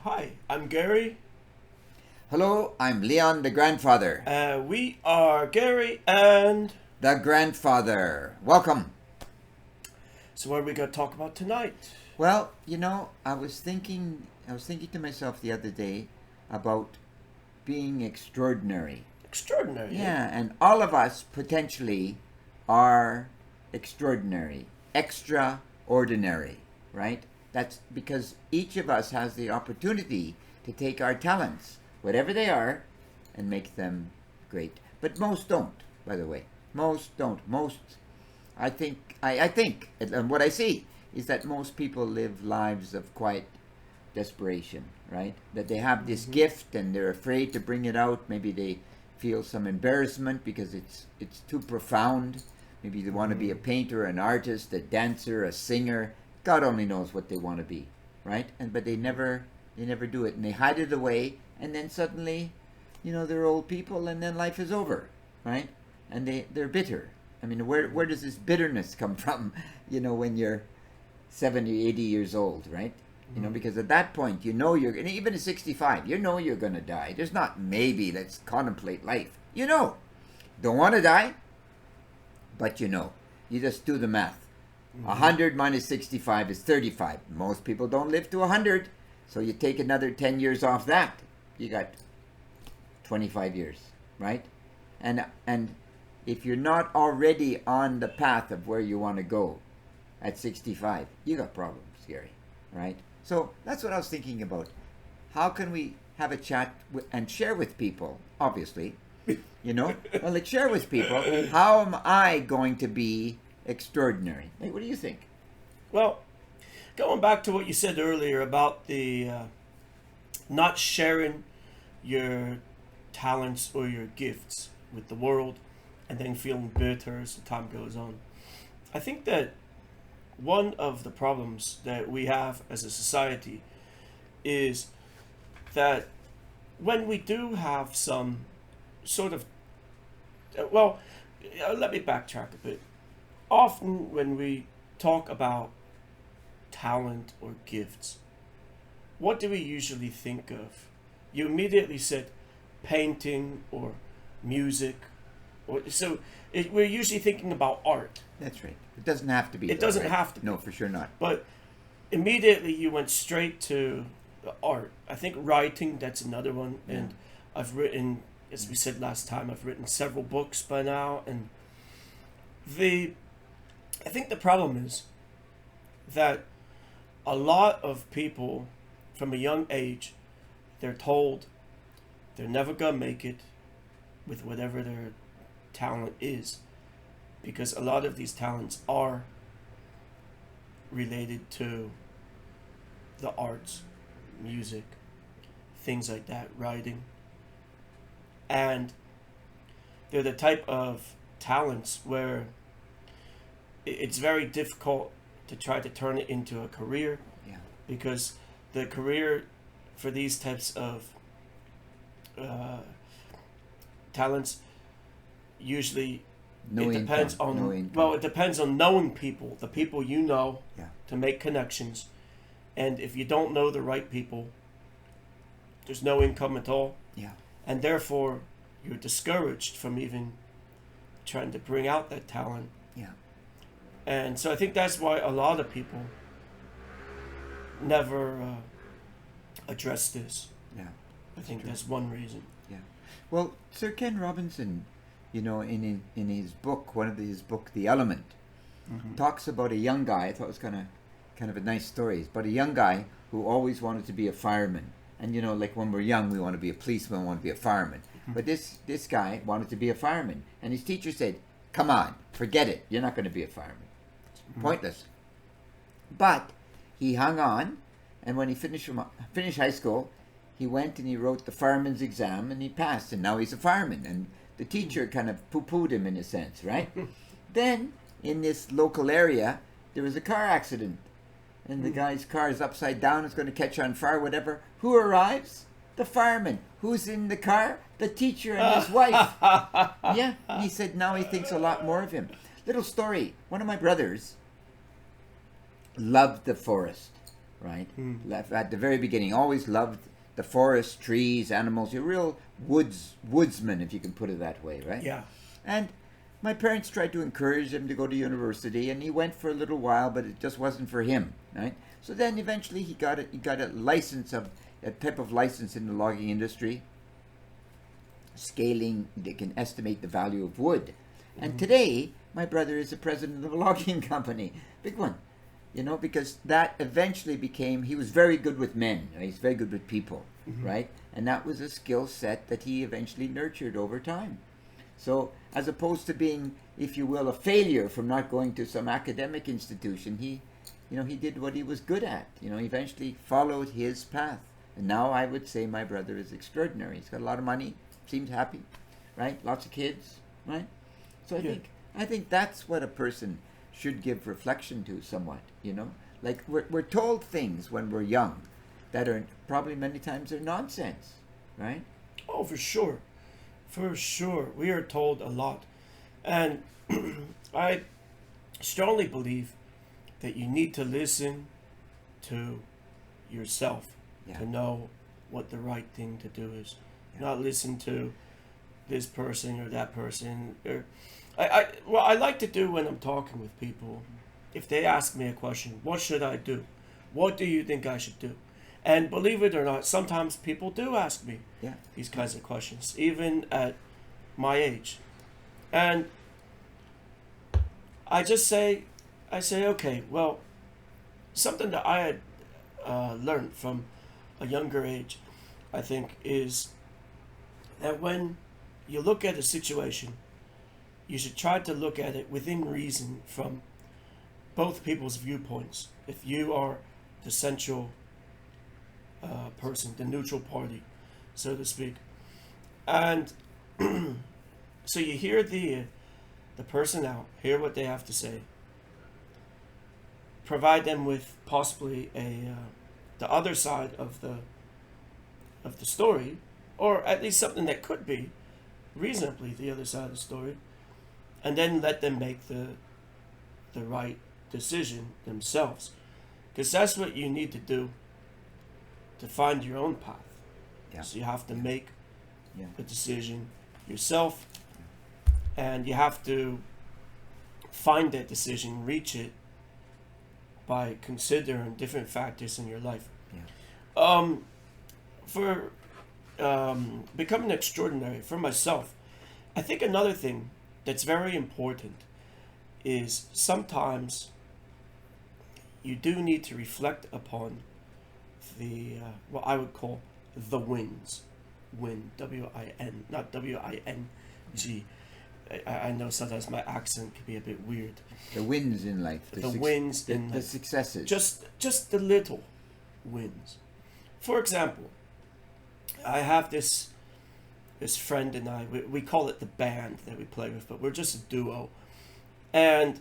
Hi, I'm Gary. Hello, I'm Leon, the grandfather. We are Gary, and The grandfather. Welcome. so what are we going to talk about tonight? Well, I was thinking to myself the other day about being extraordinary. Extraordinary, eh? Yeah, and all of us potentially are extraordinary, extraordinary, right? That's because each of us has the opportunity to take our talents, whatever they are, and make them great. But most don't, by the way. Most don't. I think, and what I see is that most people live lives of quiet desperation, right? That they have this gift and they're afraid to bring it out. Maybe they feel some embarrassment because it's too profound. Maybe they want to be a painter, an artist, a dancer, a singer. God only knows what they want to be, right? And but they never do it, and they hide it away, and then suddenly, they're old people, and then life is over, right? And they're bitter. I mean, where does this bitterness come from? When you're 70, 80 years old, right? Because at that point, you're gonna, even at 65, you're gonna die. There's not maybe, let's contemplate life. Don't want to die, but you just do the math. 100 minus 65 is 35. Most people don't live to 100, so you take another 10 years off that. You got 25 years, right? And if you're not already on the path of where you want to go at 65, you got problems, Gary, right? So that's what I was thinking about. How can we have a chat and share with people, obviously, well, let's share with people, how am I going to be extraordinary? Hey, what do you think? Well, going back to what you said earlier about the not sharing your talents or your gifts with the world and then feeling bitter as the time goes on. I think that one of the problems that we have as a society is that when we do have some sort of, let me backtrack a bit. Often when we talk about talent or gifts, what do we usually think of? You immediately said painting or music, we're usually thinking about art. That's right. It doesn't have to be. It doesn't right? have to be. No, for sure not. But immediately you went straight to the art. I think writing, that's another one. Yeah. And I've written, as we said last time, I've written several books by now. And I think the problem is that a lot of people from a young age, they're told they're never going to make it with whatever their talent is, because a lot of these talents are related to the arts, music, things like that, writing. And they're the type of talents where it's very difficult to try to turn it into a career. Yeah. Because the career for these types of talents usually No it depends income, on no income. it depends on knowing people, the people you know, Yeah. to make connections. And if you don't know the right people, there's no income at all, Yeah. and therefore you're discouraged from even trying to bring out that talent. Yeah. And so I think that's why a lot of people never address this. Yeah. I think true. that's one reason. Yeah. Well, Sir Ken Robinson, in his book, his book, The Element, talks about a young guy. I thought it was kind of a nice story. It's about a young guy who always wanted to be a fireman. And like when we're young, we want to be a policeman, we want to be a fireman. But this guy wanted to be a fireman, and his teacher said, "Come on, forget it. You're not going to be a fireman. It's pointless." But he hung on, and when he finished high school, he went and he wrote the fireman's exam, and he passed, and now he's a fireman. And the teacher kind of poo-pooed him in a sense, right? Then, in this local area, there was a car accident, and the guy's car is upside down, it's going to catch on fire, whatever. Who arrives? The fireman. Who's in the car? The teacher and his wife. Yeah, and he said now he thinks a lot more of him. Little story. One of my brothers loved the forest. right? At the very beginning, always loved the forest, trees, animals. You're a real woodsman, if you can put it that way, right? Yeah. And my parents tried to encourage him to go to university, and he went for a little while, but it just wasn't for him, right? So then eventually he got a license of a type of license in the logging industry. Scaling, they can estimate the value of wood. And today, my brother is the president of a logging company, big one, because that eventually became, he was very good with men, right? He's very good with people, right? And that was a skill set that he eventually nurtured over time. So as opposed to being, if you will, a failure from not going to some academic institution, he did what he was good at. He eventually followed his path. And now I would say my brother is extraordinary. He's got a lot of money, seems happy, right? Lots of kids, right? So I think that's what a person should give reflection to somewhat, Like we're told things when we're young that are probably many times are nonsense, right? Oh, for sure. For sure. We are told a lot. And I strongly believe that you need to listen to yourself to know what the right thing to do is. Not listen to this person or that person. What I like to do when I'm talking with people, if they ask me a question, what should I do? What do you think I should do? And believe it or not, sometimes people do ask me these kinds of questions, even at my age. And I say, okay, well, something that I had learned from a younger age, I think, is that when you look at a situation, you should try to look at it within reason from both people's viewpoints. If you are the central person, the neutral party, so to speak. And so you hear the person out, hear what they have to say, provide them with possibly the other side of the story, or at least something that could be reasonably the other side of the story, and then let them make the right decision themselves, because that's what you need to do to find your own path. So you have to make the decision yourself, and you have to find that decision, reach it by considering different factors in your life. For becoming extraordinary for myself, I think another thing that's very important is sometimes you do need to reflect upon the what I would call the wins. Win, W-I-N, not W-I-N-G. I know sometimes my accent can be a bit weird. The wins in life. The successes. Just the little wins. For example, I have this friend and I, we call it the band that we play with, but we're just a duo. And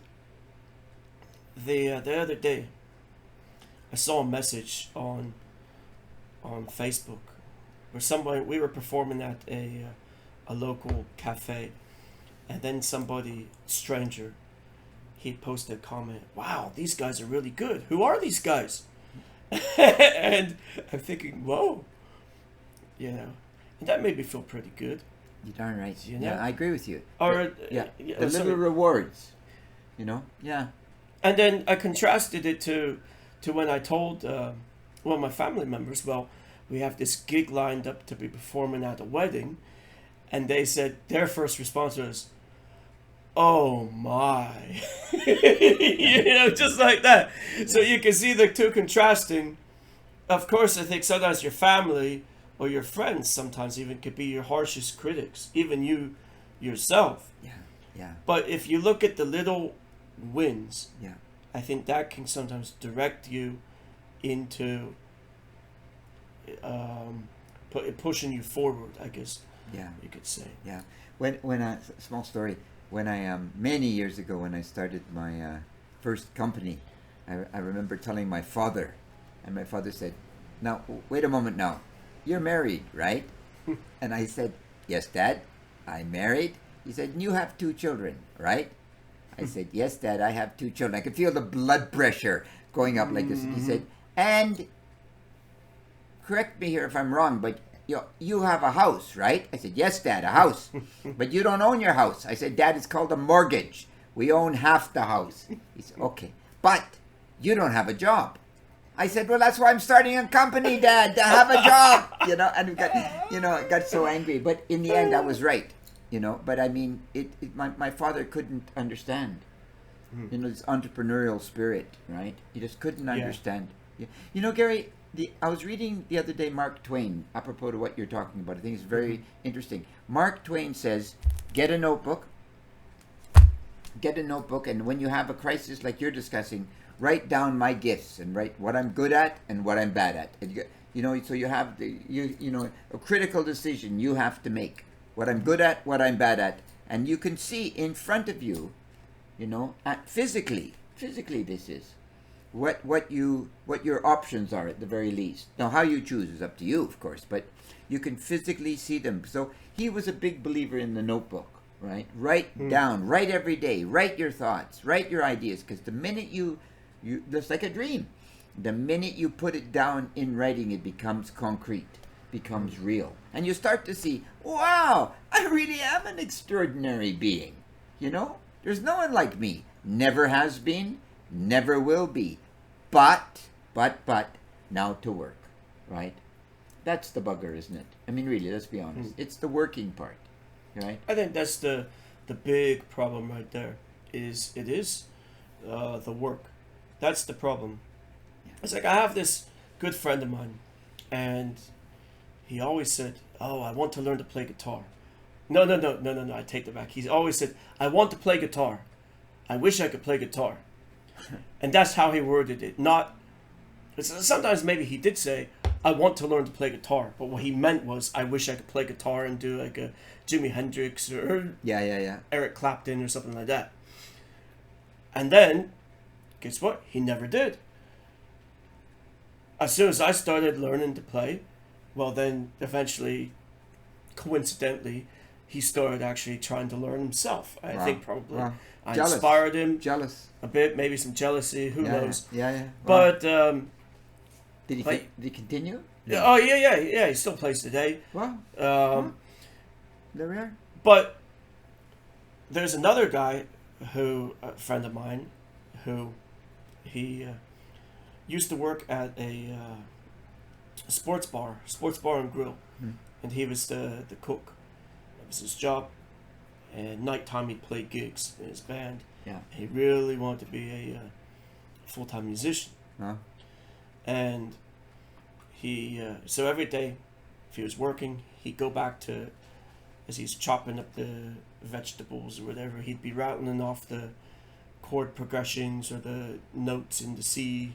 the other day, I saw a message on Facebook where we were performing at a local cafe, and then stranger, he posted a comment, "Wow, these guys are really good. Who are these guys?" And I'm thinking, whoa, and that made me feel pretty good. You're darn right. Yeah, I agree with you. Or the little rewards, Yeah. And then I contrasted it to when I told one of my family members, well, we have this gig lined up to be performing at a wedding, and they said their first response was, "Oh my," just like that. So you can see the two contrasting. Of course, I think sometimes your family or your friends sometimes even could be your harshest critics, even you yourself. Yeah. But if you look at the little wins, yeah, I think that can sometimes direct you into pushing you forward, I guess. Yeah, you could say. Yeah. When a small story. When I many years ago, when I started my first company, I remember telling my father, and my father said, "Now wait a moment. Now, you're married, right?" And I said, "Yes, Dad, I'm married." He said, "You have 2 children, right?" I said, "Yes, Dad, I have 2 children." I could feel the blood pressure going up like this. He said, And correct me here if I'm wrong, but you have a house, right? I said, yes, Dad, a house. But you don't own your house. I said, Dad, it's called a mortgage. We own half the house. He said, okay. But you don't have a job. I said, well, that's why I'm starting a company, Dad, to have a job. And we got so angry. But in the end, I was right. But I mean, my father couldn't understand, this entrepreneurial spirit, right? He just couldn't understand. Gary, I was reading the other day Mark Twain, apropos to what you're talking about. I think it's very interesting. Mark Twain says, get a notebook, and when you have a crisis like you're discussing, write down my gifts and write what I'm good at and what I'm bad at. And so you have a critical decision you have to make. What I'm good at, what I'm bad at. And you can see in front of you, physically this is what your options are at the very least. Now how you choose is up to you, of course, but you can physically see them. So he was a big believer in the notebook, right? Write down, write every day, write your thoughts, write your ideas, because the minute you that's like a dream. The minute you put it down in writing, it becomes concrete, becomes real. And you start to see, wow, I really am an extraordinary being. There's no one like me. Never has been, never will be. But, now to work, right? That's the bugger, isn't it? I mean, really, let's be honest. It's the working part, right? I think that's the big problem right there. It is the work. That's the problem. Yeah. It's like I have this good friend of mine, and he always said, "Oh, I want to learn to play guitar." No. I take that back. He's always said, "I want to play guitar. I wish I could play guitar," and that's how he worded it. Not sometimes maybe he did say, "I want to learn to play guitar," but what he meant was, "I wish I could play guitar and do like a Jimi Hendrix or Eric Clapton or something like that." And then, guess what? He never did. As soon as I started learning to play, well then eventually, coincidentally, he started actually trying to learn himself. I think probably I inspired him. Jealous. A bit, maybe some jealousy, who knows. Yeah. But did he continue? No. Oh yeah, he still plays today. Wow. There we are. But there's another guy a friend of mine, who he used to work at a sports bar and grill, and he was the cook. That was his job. And nighttime he'd play gigs in his band. Yeah. He really wanted to be a full-time musician. Huh? And he so every day, if he was working, he'd go back to, as he's chopping up the vegetables or whatever, he'd be rattling off the chord progressions or the notes in the C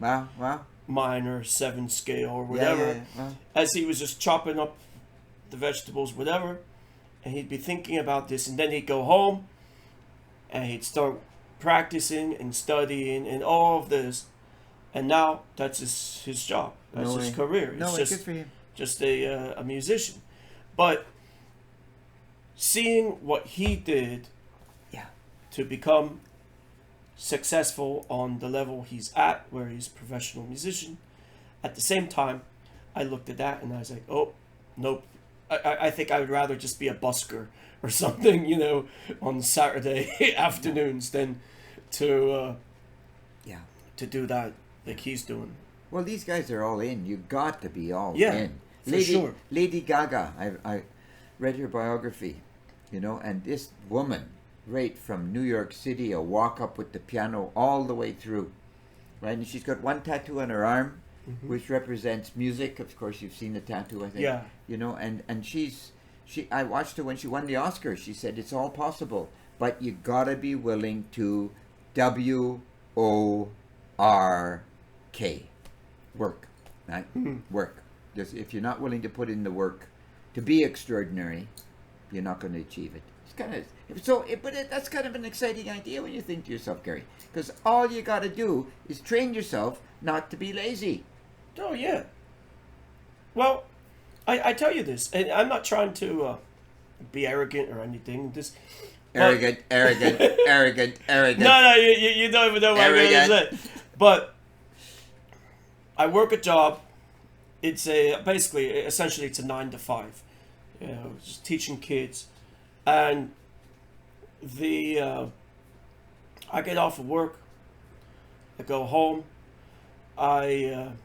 minor 7 scale or whatever. As he was just chopping up the vegetables, whatever, and he'd be thinking about this, and then he'd go home and he'd start practicing and studying and all of this, and now that's his job. That's his career. It's just good for him. Just a musician. But seeing what he did to become successful on the level he's at, where he's a professional musician, at the same time, I looked at that and I was like, oh, nope. I think I would rather just be a busker or something, on Saturday afternoons than to do that like he's doing. Well, these guys are all in. You got to be all in. For sure. Lady Gaga, I read her biography, and this woman, right from New York City, a walk up with the piano all the way through, right? And she's got one tattoo on her arm, which represents music. Of course, you've seen the tattoo, I think. Yeah. And I watched her when she won the Oscar. She said, it's all possible, but you gotta be willing to work, right? Work. Just if you're not willing to put in the work to be extraordinary, you're not going to achieve it. It's kind of that's kind of an exciting idea when you think to yourself, Gary, because all you got to do is train yourself not to be lazy. Oh yeah. Well, I tell you this, and I'm not trying to be arrogant or anything. Arrogant. No, you don't even know what I'm going to say. But I work a job. It's a basically essentially it's a 9 to 5. You know, just teaching kids, and the I get off of work. I go home. I'm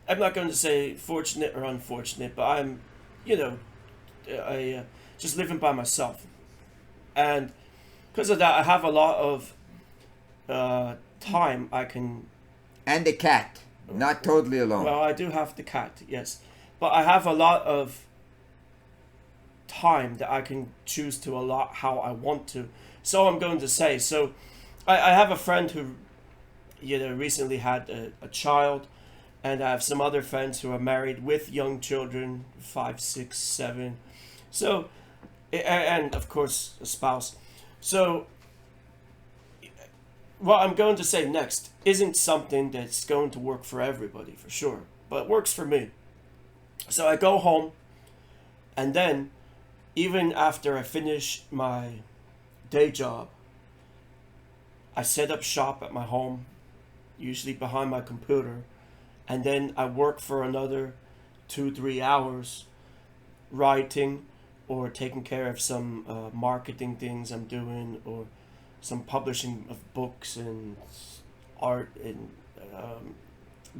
I'm not going to say fortunate or unfortunate, but I'm, you know, I just living by myself, and because of that, I have a lot of time I can. And the cat, not totally alone. Well, I do have the cat, yes, but I have a lot of time that I can choose to allot how I want to. So I'm going to say, so I have a friend who, you know, recently had a child, and I have some other friends who are married with young children, 5, 6, 7. So, and of course a spouse. So what I'm going to say next isn't something that's going to work for everybody for sure, but it works for me. So I go home, and then even after I finish my day job, I set up shop at my home, usually behind my computer, and then I work for another 2-3 hours writing or taking care of some marketing things I'm doing, or some publishing of books and art and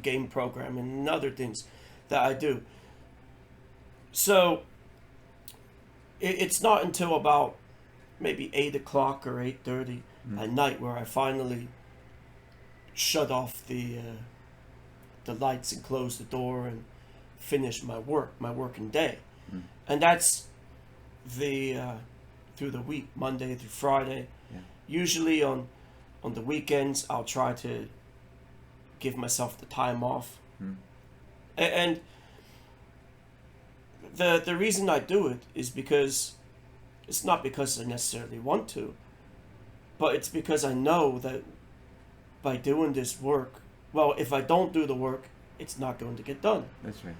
game programming and other things that I do. So it's not until about maybe 8 o'clock or 8:30 at night where I finally shut off the lights and close the door and finish my working day. And that's the through the week, Monday through Friday. Yeah. Usually on the weekends, I'll try to give myself the time off. And the reason I do it is because it's not because I necessarily want to, but it's because I know that by doing this work, well, if I don't do the work, it's not going to get done. That's right.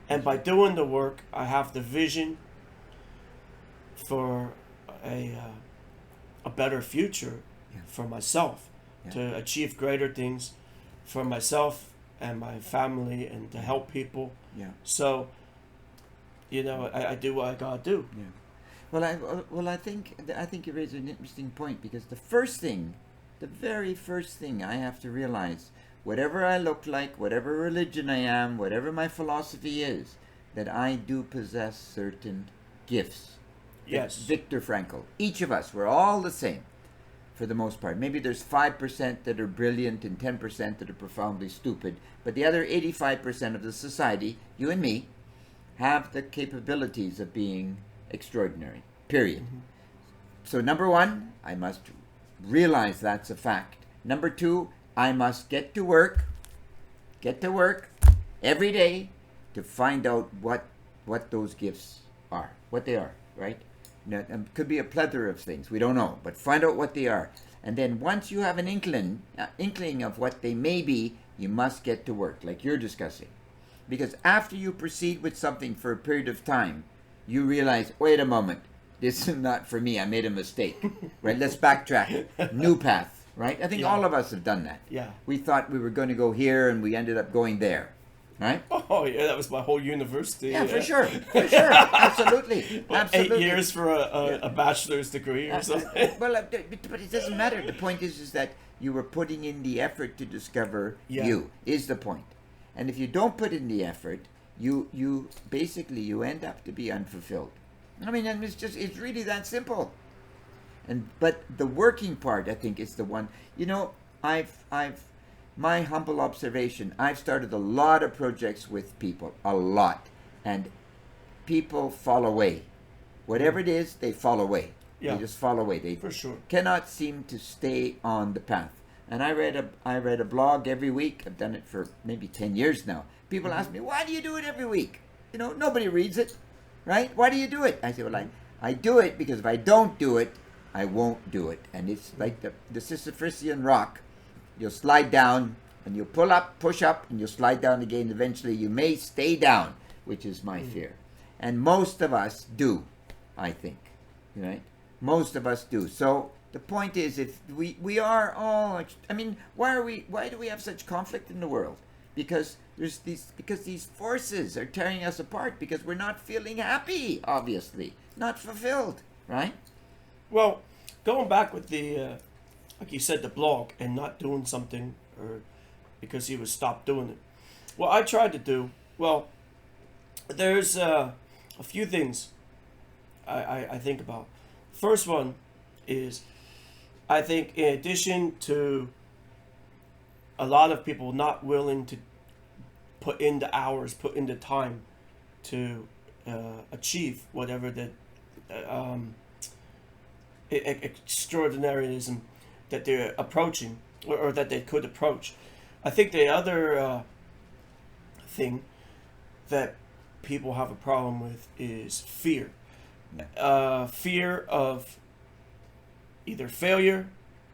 And by doing the work, I have the vision for a better future for myself, to achieve greater things for myself and my family, and to help people. Yeah. So, you know, I do what I gotta do. Yeah. Well, I think you raise an interesting point, because the very first thing I have to realize, whatever I look like, whatever religion I am, whatever my philosophy is, that I do possess certain gifts. Yes. Viktor Frankl. Each of us, we're all the same, for the most part. Maybe there's 5% that are brilliant and 10% that are profoundly stupid, but the other 85% of the society, you and me, have the capabilities of being extraordinary. Period. So number one, I must realize that's a fact. Number two, I must get to work every day to find out what those gifts are, what they are, right? Now, could be a plethora of things, we don't know, but find out what they are. And then once you have an inkling of what they may be, you must get to work, like you're discussing. Because after you proceed with something for a period of time, you realize, wait a moment, this is not for me, I made a mistake. Right, let's backtrack. New path, right? I think all of us have done that. Yeah. We thought we were going to go here and we ended up going there. Right? Oh yeah, that was my whole university. Yeah, for sure, absolutely, Well, absolutely. 8 years for a bachelor's degree or something. Well, but it doesn't matter. The point is that you were putting in the effort to discover you, is the point. And if you don't put in the effort, you basically you end up to be unfulfilled. I mean, and it's really that simple. But the working part, I think, is the one. You know, I've my humble observation, I've started a lot of projects with people, a lot, and people fall away. Whatever it is, they fall away. Yeah. They just fall away. They For sure. cannot seem to stay on the path. And I read a blog every week. I've done it for maybe 10 years now. People ask me, why do you do it every week? You know, nobody reads it, right? Why do you do it? I say, well, I do it because if I don't do it, I won't do it. And it's like the Sisyphusian rock. You'll slide down, and you'll push up, and you'll slide down again. Eventually, you may stay down, which is my fear. And most of us do, I think, right? Most of us do. So the point is, if we are all, I mean, why do we have such conflict in the world? Because these forces are tearing us apart, because we're not feeling happy, obviously, not fulfilled, right? Well, going back with the, like you said, the blog and not doing something, or because he was stopped doing it. What I tried to do, well, there's a few things I think about. First one is, I think in addition to a lot of people not willing to put in the hours, put in the time to achieve whatever that extraordinaryism that they're approaching, or that they could approach. I think the other thing that people have a problem with is fear. Fear of either failure,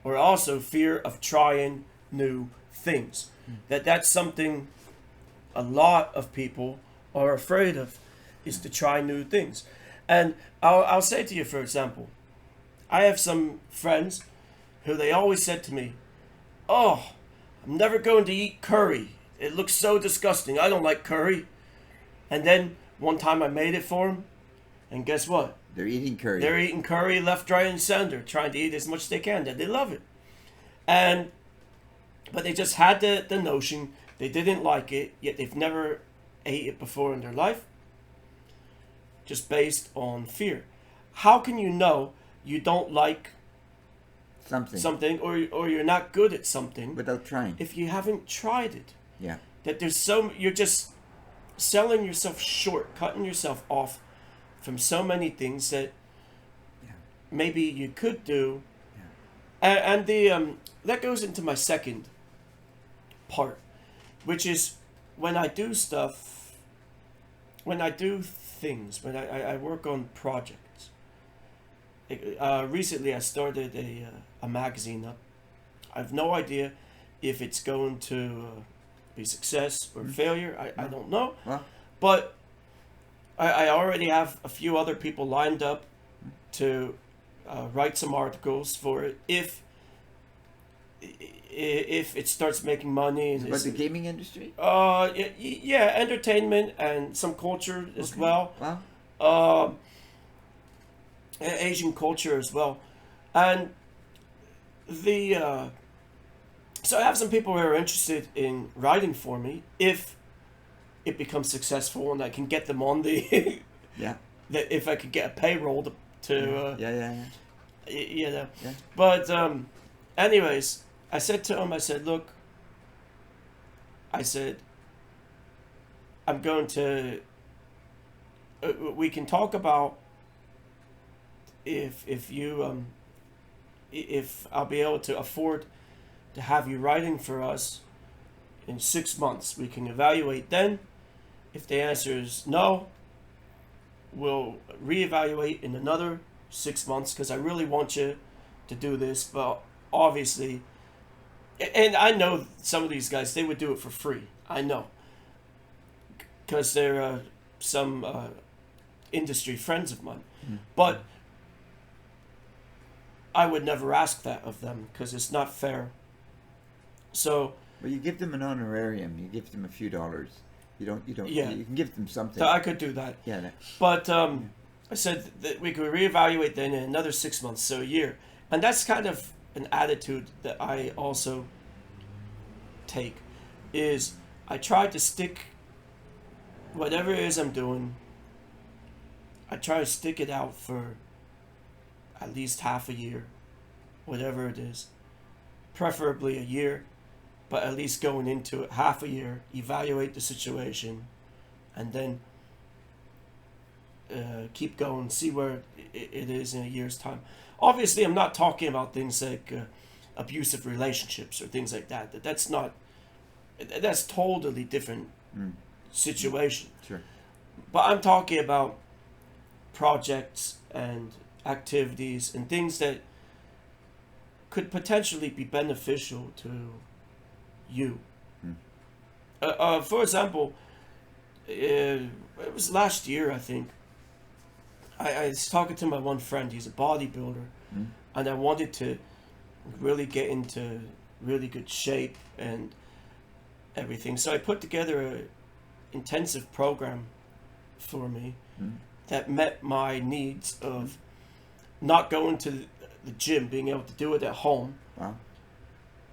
or also fear of trying new things. That's something a lot of people are afraid of, is to try new things. And I'll say to you, for example, I have some friends who they always said to me, "Oh, I'm never going to eat curry. It looks so disgusting. I don't like curry." And then one time I made it for them, and guess what? They're eating curry. They're eating curry left, right, and center, trying to eat as much as they can. That they love it, but they just had the notion they didn't like it, yet they've never ate it before in their life, just based on fear. How can you know you don't like something, or you're not good at something without trying, if you haven't tried it? Yeah. That you're just selling yourself short, cutting yourself off from so many things that maybe you could do. And the that goes into my second part, which is when I do stuff, when I do things, when I work on projects. Recently I started a magazine up. I have no idea if it's going to be success or failure. I don't know. Well, But I already have a few other people lined up to write some articles for it if it starts making money. And about the gaming industry? Yeah, entertainment and some culture as well. Well, Asian culture as well. And so I have some people who are interested in writing for me if it becomes successful and I can get them on the yeah. that if I could get a payroll to Yeah. you know. Yeah. But anyways, I said to him, I said, "Look, I said, I'm going to we can talk about if you if I'll be able to afford to have you writing for us in 6 months. We can evaluate then. If the answer is no, we'll reevaluate in another 6 months, because I really want you to do this. But obviously, and I know some of these guys, they would do it for free. I know, because they're some industry friends of mine. But I would never ask that of them, because it's not fair. So, well, you give them an honorarium. You give them a few dollars. You don't. Yeah. You can give them something. I could do that. Yeah. But I said that we could reevaluate then in another 6 months, so a year. And that's kind of an attitude that I also take, is I try to stick whatever it is I'm doing, I try to stick it out for at least half a year, whatever it is. Preferably a year, but at least going into it half a year, evaluate the situation, and then keep going, see where it is in a year's time. Obviously, I'm not talking about things like abusive relationships or things like that. That's totally different situation. Sure. But I'm talking about projects and activities and things that could potentially be beneficial to you. For example, it was last year, I think. I was talking to my one friend. He's a bodybuilder, and I wanted to really get into really good shape and everything. So I put together a intensive program for me that met my needs of not going to the gym, being able to do it at home. Wow.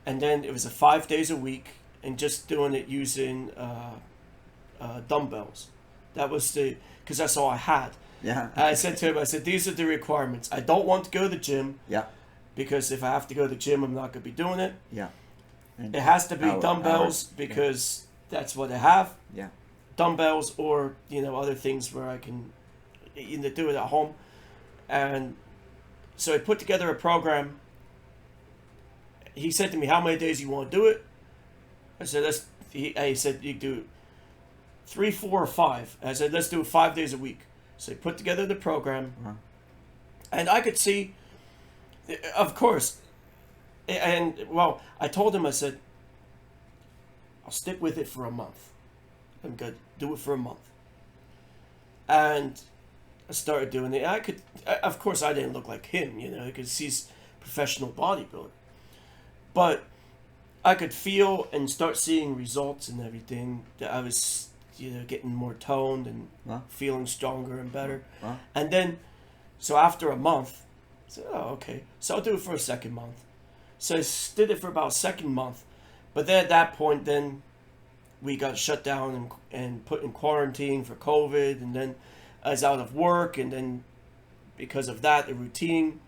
And then it was a 5 days a week and just doing it using dumbbells. That was because that's all I had. Yeah. I said to him, I said, these are the requirements. I don't want to go to the gym Yeah. because if I have to go to the gym, I'm not going to be doing it. Yeah. And It has to be hours. dumbbells because that's what I have. Yeah. Dumbbells or, other things where I can either do it at home. And so I put together a program. He said to me, how many days you want to do it? I said, he said, you do 3, 4, or 5. I said, let's do it 5 days a week. So he put together the program. Uh-huh. And I could see, of course, and well, I told him, I said, I'll stick with it for a month. I'm good. Do it for a month. And I started doing it. Of course, I didn't look like him, because he's a professional bodybuilder. But I could feel and start seeing results and everything. That I was, getting more toned and feeling stronger and better. And then, so after a month, I said, oh, okay. So I'll do it for a second month. So I did it for about a second month. But then at that point, then we got shut down and put in quarantine for COVID. And then I was out of work. And then because of that, the routine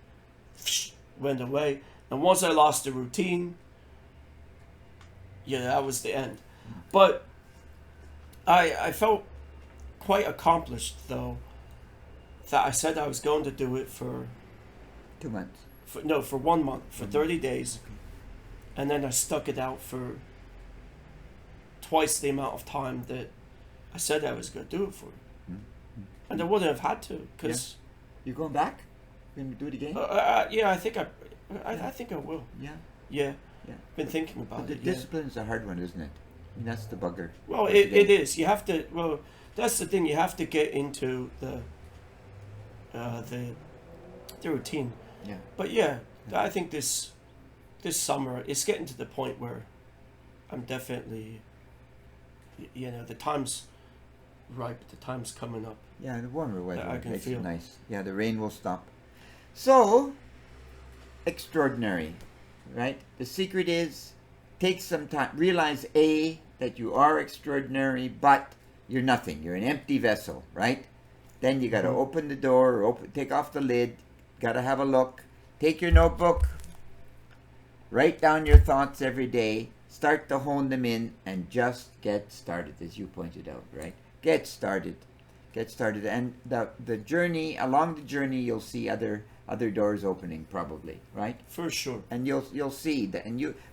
went away. And once I lost the routine, that was the end. But I felt quite accomplished, though, that I said I was going to do it for 2 months. For 1 month, for 30 days. And then I stuck it out for twice the amount of time that I said I was going to do it for. And I wouldn't have had to, because... You going back? You going to do it again? Yeah, I think I think I will. Yeah. Yeah. Yeah. Been thinking about But the it. discipline is a hard one, isn't it? I mean, that's the bugger. Well, it is. You have to. Well, that's the thing. You have to get into the routine. Yeah. But yeah, I think this summer it's getting to the point where I'm definitely, the time's ripe. The time's coming up. Yeah, the warmer weather I can makes feel. it nice. Yeah, the rain will stop. So, extraordinary, right? The secret is take some time. Realize A, that you are extraordinary, but you're nothing. You're an empty vessel, right? Then you got to open the door, or take off the lid. Got to have a look. Take your notebook. Write down your thoughts every day. Start to hone them in and just get started, as you pointed out, right? Get started. Get started. And the journey, along the journey, you'll see other doors opening, probably, right? For sure. And you'll see that.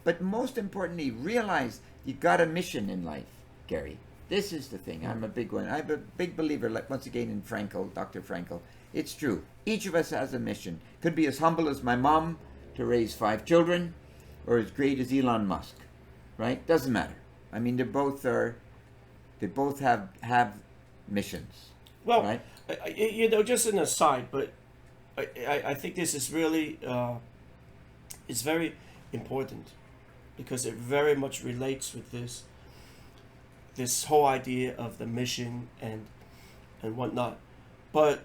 But most importantly, realize you got a mission in life, Gary. This is the thing. I'm a big one. I'm a big believer, like once again in Frankl, Dr. Frankl. It's true. Each of us has a mission. Could be as humble as my mom to raise 5 children, or as great as Elon Musk, right? Doesn't matter. I mean, they both have missions. Well, right? Just an aside, but I think this is really it's very important because it very much relates with this whole idea of the mission and whatnot. But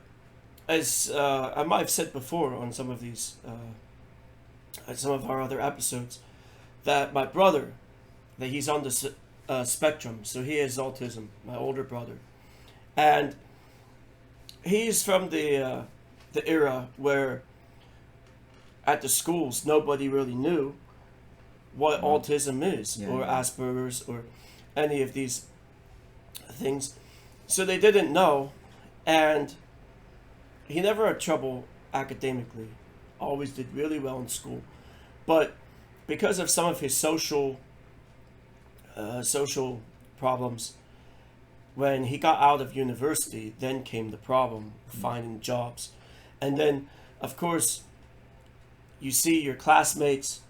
as I might have said before on some of these some of our other episodes, that my brother, that he's on the spectrum, so he has autism, my older brother, and he's from the era where at the schools nobody really knew what autism is, or Asperger's, or any of these things. So they didn't know, and he never had trouble academically, always did really well in school. But because of some of his social problems, when he got out of university, then came the problem of finding jobs. And then, of course, you see your classmates,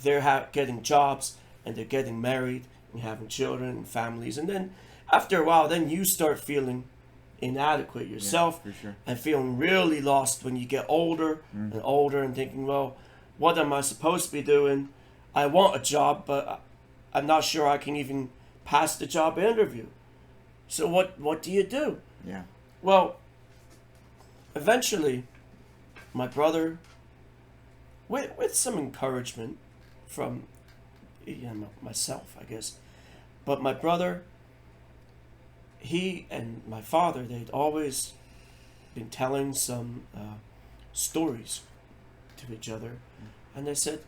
they're getting jobs, and they're getting married, and having children and families. And then, after a while, then you start feeling inadequate yourself, for sure. and feeling really lost when you get older and older, and thinking, well, what am I supposed to be doing? I want a job, but I'm not sure I can even pass the job interview. So what do you do? Yeah. Well, eventually, my brother, with some encouragement from myself, I guess, but my brother, he and my father, they'd always been telling some stories to each other, and they said,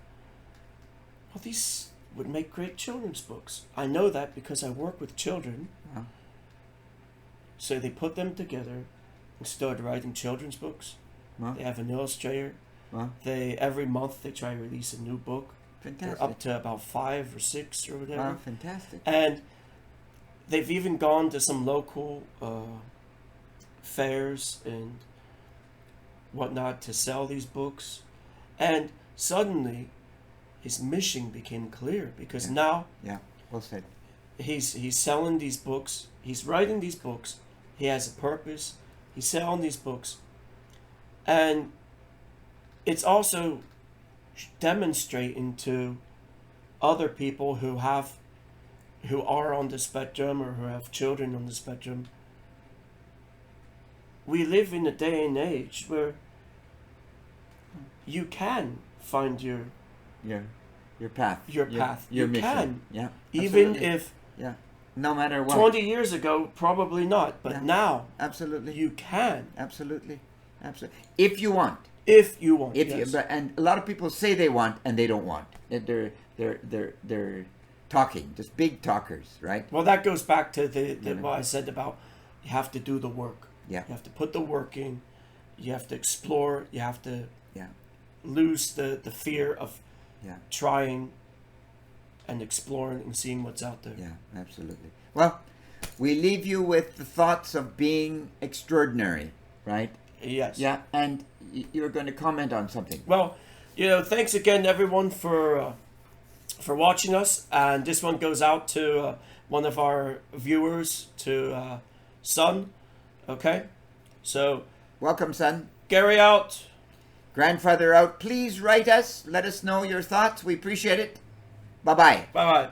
well, these would make great children's books. I know that because I work with children. Wow. So they put them together and started writing children's books. Wow. They have an illustrator. Wow. Every month they try to release a new book. Fantastic. They're up to about 5 or 6 or whatever. Wow, fantastic. And they've even gone to some local fairs and whatnot to sell these books. And suddenly his mission became clear, because now Yeah, well said. he's selling these books, he's writing these books, he has a purpose, he's selling these books, and it's also demonstrating to other people who are on the spectrum or who have children on the spectrum. We live in a day and age where you can find your path. Your path. Your You mission. can. Yeah. even absolutely. if Yeah. No matter what. 20 years ago probably not, but Yeah. now Absolutely. you can, Absolutely. Absolutely. If you want. if you want. If yes. and a lot of people say they want and they don't want. They're talking, just big talkers, right? Well, that goes back to the Yeah. what I said about you have to do the work. Yeah. You have to put the work in. You have to explore. You have to Yeah. lose the fear of Yeah. trying and exploring and seeing what's out there. Yeah, absolutely. Well, we leave you with the thoughts of being extraordinary, right? Yes. Yeah, and you're going to comment on something. Well, thanks again, everyone, for watching us. And this one goes out to one of our viewers, to Son. Okay? So, Welcome, son. Gary out. Grandfather out. Please write us. Let us know your thoughts. We appreciate it. Bye-bye. Bye-bye.